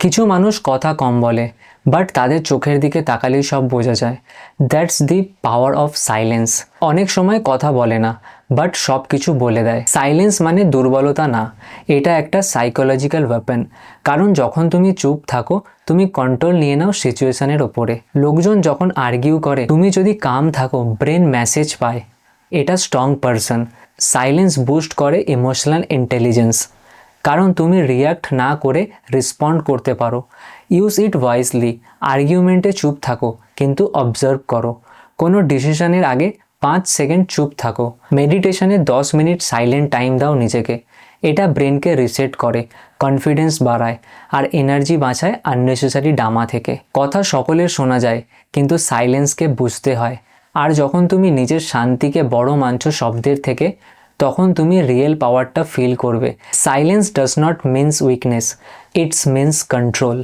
কিছু মানুষ কথা কম বলে, বাট তাদের চোখের দিকে তাকালেই সব বোঝা যায়। That's the power of silence. অনেক সময় কথা বলে না, বাট সব কিছু বলে দেয়। সাইলেন্স মানে দুর্বলতা না, এটা একটা সাইকোলজিক্যাল ওয়েপন। কারণ যখন তুমি চুপ থাকো, তুমি কন্ট্রোল নিয়ে নাও সিচুয়েশনের ওপরে। লোকজন যখন আর্গিউ করে, তুমি যদি কাম থাকো, ব্রেন মেসেজ পায় এটা স্ট্রং পারসন। সাইলেন্স বুস্ট করে ইমোশনাল ইন্টেলিজেন্স, কারণ তুমি রিয়্যাক্ট না করে রেসপন্ড করতে পারো। Use it wisely. আর্গুমেন্টে চুপ থাকো, কিন্তু অবজার্ভ করো। কোনো ডিসিশনের আগে 5 সেকেন্ড চুপ থাকো। মেডিটেশনে 10 মিনিট সাইলেন্ট টাইম দাও নিজেকে। এটা ব্রেনকে রিসেট করে, কনফিডেন্স বাড়ায়, আর এনার্জি বাঁচায় আননেসেসারি ড্রামা থেকে। কথা সকলের শোনা যায়, কিন্তু সাইলেন্সকে বুঝতে হয়। আর যখন তুমি নিজের শান্তিকে বড় মানছো শব্দের থেকে, তখন তুমি রিয়েল পাওয়ারটা ফিল করবে। Silence does not means weakness, it's means control.